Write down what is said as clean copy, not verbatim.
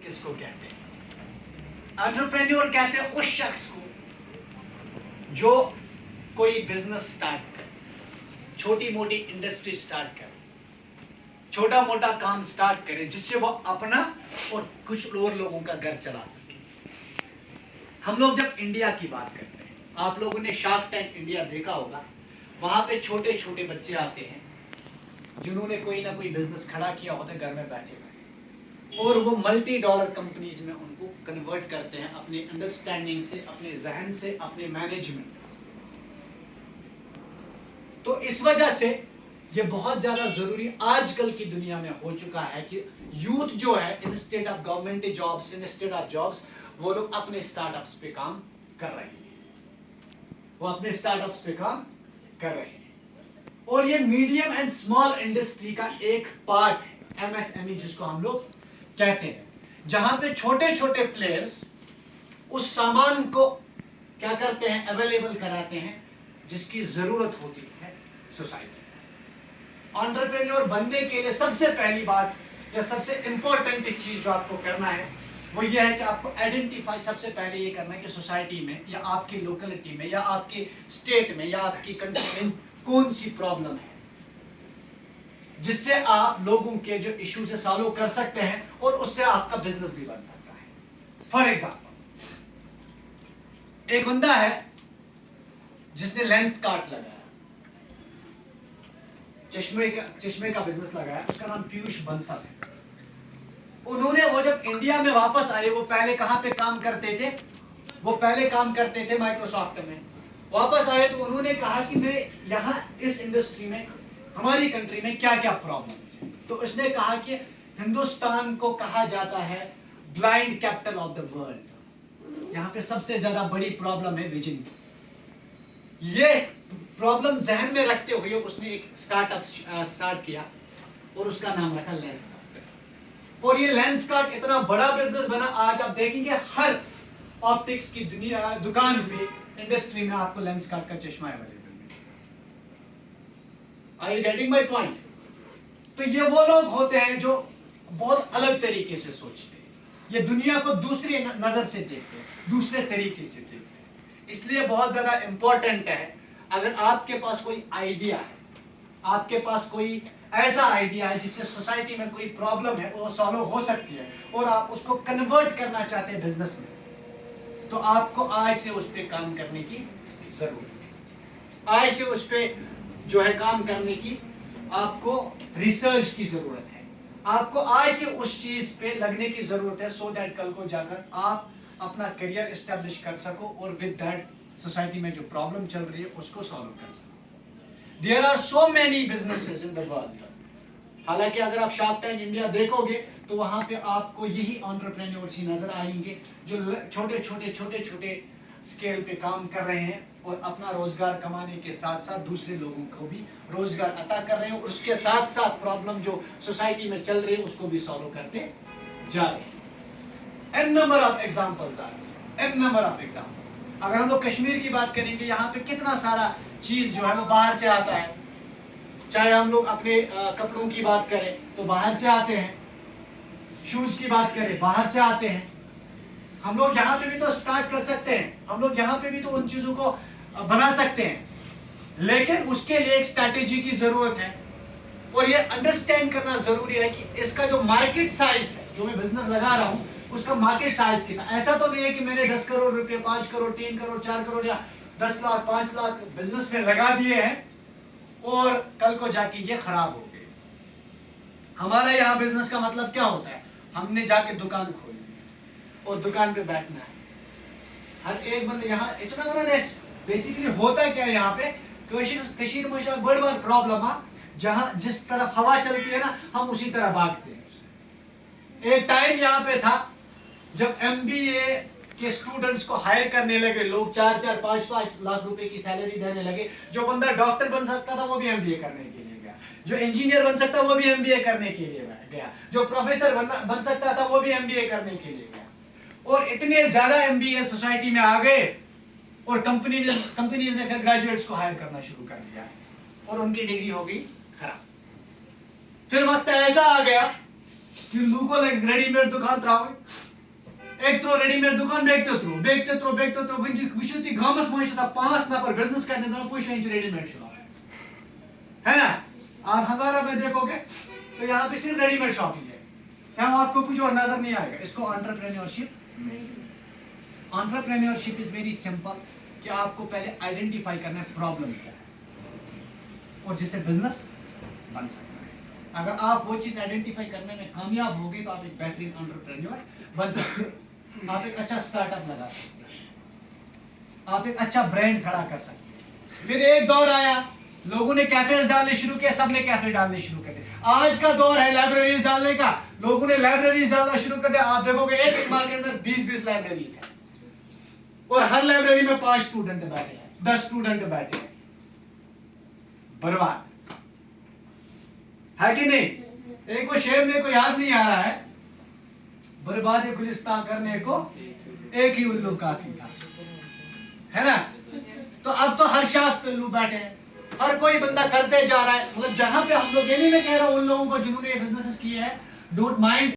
किसको कहते हैं? एंटरप्रेन्योर कहते हैं उस शख्स को जो कोई बिजनेस स्टार्ट करे, छोटी मोटी इंडस्ट्री स्टार्ट करे, छोटा मोटा काम स्टार्ट करे, जिससे वो अपना और कुछ और लोगों का घर चला सके। हम लोग जब इंडिया की बात करते हैं, आप लोगों ने शार्क टैंक इंडिया देखा होगा, वहां पे छोटे छोटे बच्चे आते हैं जिन्होंने कोई ना कोई बिजनेस खड़ा किया होता है घर में बैठे हुए, और वो मल्टी डॉलर कंपनीज में उनको कन्वर्ट करते हैं अपनी अंडरस्टैंडिंग से, अपने जहन से, अपने मैनेजमेंट से। तो इस वजह से ये बहुत ज्यादा जरूरी आजकल की दुनिया में हो चुका है कि यूथ जो है, instead of government jobs, instead of jobs, वो लोग अपने स्टार्टअप्स पे काम कर रहे हैं, वो अपने स्टार्टअप्स पे काम कर रहे हैं। और ये मीडियम एंड स्मॉल इंडस्ट्री का एक पार्ट है, एमएसएमई जिसको हम लोग कहते हैं, जहां पे छोटे छोटे प्लेयर्स उस सामान को क्या करते हैं, अवेलेबल कराते हैं जिसकी जरूरत होती है सोसाइटी। एंटरप्रेन्योर बनने के लिए सबसे पहली बात या सबसे इंपॉर्टेंट चीज जो आपको करना है वो ये है कि आपको आइडेंटिफाई सबसे पहले ये करना है कि सोसाइटी में या आपकी लोकेलिटी में या आपकी स्टेट में या आपकी कंट्री में कौन सी प्रॉब्लम है जिससे आप लोगों के जो इश्यूज है सॉल्व कर सकते हैं और उससे आपका बिजनेस भी बन सकता है। फॉर एग्जांपल, एक बंदा है जिसने लेंस कार्ट लगाया, चश्मे का बिजनेस लगाया, उसका नाम पीयूष बंसल है। उन्होंने वो जब इंडिया में वापस आए, वो पहले कहां पे काम करते थे, वो पहले काम करते थे माइक्रोसॉफ्ट में। वापस आए तो उन्होंने कहा कि मैं यहाँ इस इंडस्ट्री में, हमारी कंट्री में क्या क्या प्रॉब्लम्स हैं। तो उसने कहा कि हिंदुस्तान को कहा जाता है blind capital of the world, यहाँ पे सबसे ज्यादा बड़ी प्रॉब्लम है विजन। ये प्रॉब्लम जहन में रखते हुए उसने एक स्टार्टअप स्टार्ट किया और उसका नाम रखा लेंसकार्ट। और ये लेंसकार्ट इतना बड़ा बिजनेस बना, आज आप देखेंगे हर ऑप्टिक्स की दुकान पे, इंडस्ट्री में आपको लेंसकार्ट का चश्मा अवेलेबल मिलेगा। Are you getting my point? तो ये वो लोग होते हैं जो बहुत अलग तरीके से सोचते हैं, ये दुनिया को दूसरी नजर से देखते हैं, दूसरे तरीके से देखते हैं। इसलिए बहुत ज्यादा इंपॉर्टेंट है, अगर आपके पास कोई आइडिया है, आपके पास कोई ऐसा आइडिया है जिससे सोसाइटी में कोई प्रॉब्लम है वो सॉल्व हो सकती है और आप उसको कन्वर्ट करना चाहते हैं बिजनेस में, तो आपको आज से उस पर काम करने की जरूरत है। आज से उस पर जो है काम करने की आपको रिसर्च की जरूरत है, आपको आज से उस चीज पे लगने की जरूरत है, सो दैट कल को जाकर आप अपना करियर एस्टेब्लिश कर सको और विद दैट सोसाइटी में जो प्रॉब्लम चल रही है उसको सॉल्व कर सको। There are so many businesses in the world. हालांकि अगर आप शार्क टैंक इंडिया देखोगे तो वहां पे आपको यही एंटरप्रेन्योर्स ही नजर आएंगे जो छोटे छोटे स्केल पे काम कर रहे हैं और अपना रोजगार कमाने के साथ साथ दूसरे लोगों को भी रोजगार अता कर रहे हैं, और उसके साथ साथ प्रॉब्लम जो सोसाइटी में चल रही है उसको भी सॉल्व करते जा रहे हैं। N number of examples are, n number of example. अगर हम लोग कश्मीर की बात करेंगे, यहाँ पे कितना सारा चीज जो है वो बाहर से आता है। चाहे हम लोग अपने कपड़ों की बात करें तो बाहर से आते हैं, शूज की बात करें बाहर से आते हैं। हम लोग यहाँ पे भी तो स्टार्ट कर सकते हैं, हम लोग यहाँ पे भी तो उन चीजों को बना सकते हैं, लेकिन उसके लिए एक स्ट्रैटेजी की जरूरत है और ये अंडरस्टैंड करना जरूरी है कि इसका जो मार्केट साइज है, जो मैं बिजनेस लगा रहा हूँ उसका मार्केट साइज कितना। ऐसा तो नहीं है कि मैंने 10 करोड़ रुपए, 5 करोड़, 3 करोड़, 4 करोड़ या 10 लाख, 5 लाख बिजनेस में लगा दिए हैं और कल को जाके ये खराब हो गए। हमारा यहाँ बिजनेस का मतलब क्या होता है, हमने जाके दुकान खोलनी है और दुकान पे बैठना है। हर एक बंदे यहाँ इतना बड़ा रेस बेसिकली होता क्या है यहाँ पे, कशीर में बड़ी बार प्रॉब्लम है, जहाँ जिस तरफ हवा चलती है ना हम उसी तरह भागते हैं। एक टाइम यहाँ पे था जब MBA के स्टूडेंट्स को हायर करने लगे लोग, 4-4, 5-5 लाख रुपए की सैलरी देने लगे। जो बंदा डॉक्टर बन सकता था वो भी MBA करने के लिए गया, जो इंजीनियर बन सकता वो भी MBA करने के लिए गया, जो प्रोफेसर बन सकता था वो भी MBA करने के लिए गया। और इतने ज्यादा MBA सोसाइटी में आ गए और कंपनीज ने फिर ग्रेजुएट्स को हायर करना शुरू कर दिया और उनकी डिग्री हो गई खराब। फिर वक्त ऐसा आ गया कि कि लूको लाइक रेडीमेड दुकान त्रावे एक त्रो रेडीमेड दुकान बेकते त्रो वुचु ती गामस मज 5 नफर बिजनेस करने दोनों पुश रेडीमेड है ना। आप हमारा में देखोगे तो यहाँ पे सिर्फ रेडीमेड शॉपिंग है, यहाँ आपको कुछ और नजर नहीं आएगा। इसको एंटरप्रेन्योरशिप इज वेरी सिंपल कि आपको पहले आइडेंटिफाई करना है प्रॉब्लम क्या है और जिससे बिजनेस बन सकता है। अगर आप वो चीज आइडेंटिफाई करने में कामयाब हो गए तो आप एक बेहतरीन एंटरप्रेन्योर बन सकते हैं। आप एक अच्छा स्टार्टअप लगा सकते हैं, आप एक अच्छा ब्रांड खड़ा कर सकते हैं। फिर एक दौर आया, लोगों ने कैफेज डालने शुरू किया, सबने कैफे डालने शुरू कर दिए। आज का दौर है लाइब्रेरीज डालने का, लोगों ने लाइब्रेरीज डालना शुरू कर दिया। आप देखोगे एक मार्केट में 20-20 लाइब्रेरीज है और हर लाइब्रेरी में 5 स्टूडेंट बैठे हैं, 10 स्टूडेंट बैठे हैं। बर्बाद है कि नहीं? एक वो शेर मेरे को याद नहीं आ रहा है, बर्बादी गुलिस्तान करने को एक ही उल्लू काफी था, है ना। तो अब तो हर शाख पे उल्लू बैठे हैं, हर कोई बंदा करते जा रहा है। मतलब जहां पे हम लोग ये नहीं मैं कह रहा हूं उन लोगों को जिन्होंने बिजनेसेस किए हैं, डोंट माइंड